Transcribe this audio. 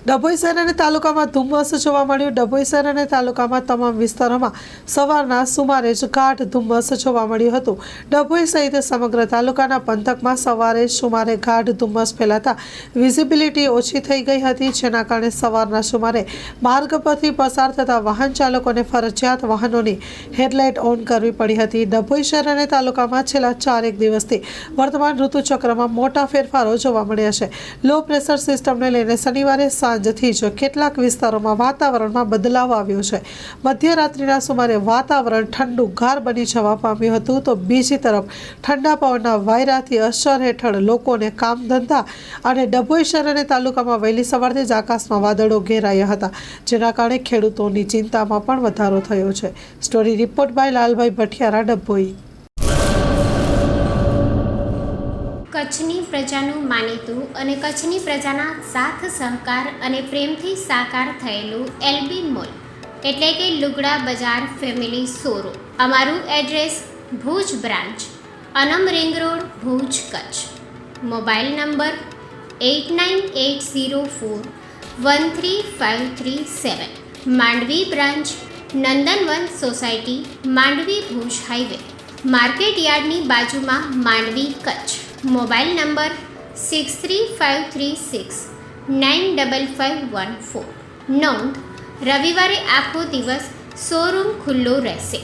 ડભોઈ શહેર અને તાલુકામાં ધુમ્મસ જોવા મળ્યું। ડભોઈ શહેર અને તાલુકામાં તમામ વિસ્તારોમાં સવારના સુમારે જ ગાઢ ધુમ્મસ જોવા મળ્યું હતું। ડભોઈ સહિત સમગ્ર તાલુકાના પંથકમાં સવારે સુમારે ગાઢ ધુમ્મસ ફેલાતા વિઝિબિલિટી ઓછી થઈ ગઈ હતી, જેના કારણે સવારના સુમારે માર્ગ પરથી પસાર થતા વાહન ચાલકોને ફરજિયાત વાહનોની હેડલાઇટ ઓન કરવી પડી હતી। ડભોઈ શહેર અને તાલુકામાં છેલ્લા 4 દિવસથી વર્તમાન ઋતુચક્રમાં મોટા ફેરફારો જોવા મળ્યા છે। લો પ્રેશર સિસ્ટમને લઈને શનિવારે સાંજથી જ કેટલાક વિસ્તારોમાં વાતાવરણમાં બદલાવ આવ્યો છે। મધ્યરાત્રિના સુમારે વાતાવરણ ઠંડુ ગાર બની જવા પામ્યું હતું, તો બીજી તરફ ઠંડા પવનના વાયરાથી અસર હેઠળ લોકોને કામ ધંધા અને ડભોઈ શહેર અને તાલુકામાં વહેલી સવારથી જ આકાશમાં વાદળો ઘેરાયા હતા, જેના કારણે ખેડૂતોની ચિંતામાં પણ વધારો થયો છે। Story report by Lalbhai Bhathiyara, Dabhoi. કચ્છની પ્રજાનું માનીતું અને કચ્છની પ્રજાના સાથ સહકાર અને પ્રેમથી સાકાર થયેલું એલબી મોલ એટલે કે લુગડા બજાર ફેમિલી શોરૂમ। અમારું address Bhuj branch, Anam ring road, Bhuj, Kutch. Mobile number 8980413537। Mandvi branch, Nandanvan society, Mandvi, Bhuj highway, market યાર્ડની બાજુમાં, માંડવી, કચ્છ। Mobile number 6353695514। નોંધ: રવિવારે આખો દિવસ શોરૂમ ખુલ્લો રહેશે।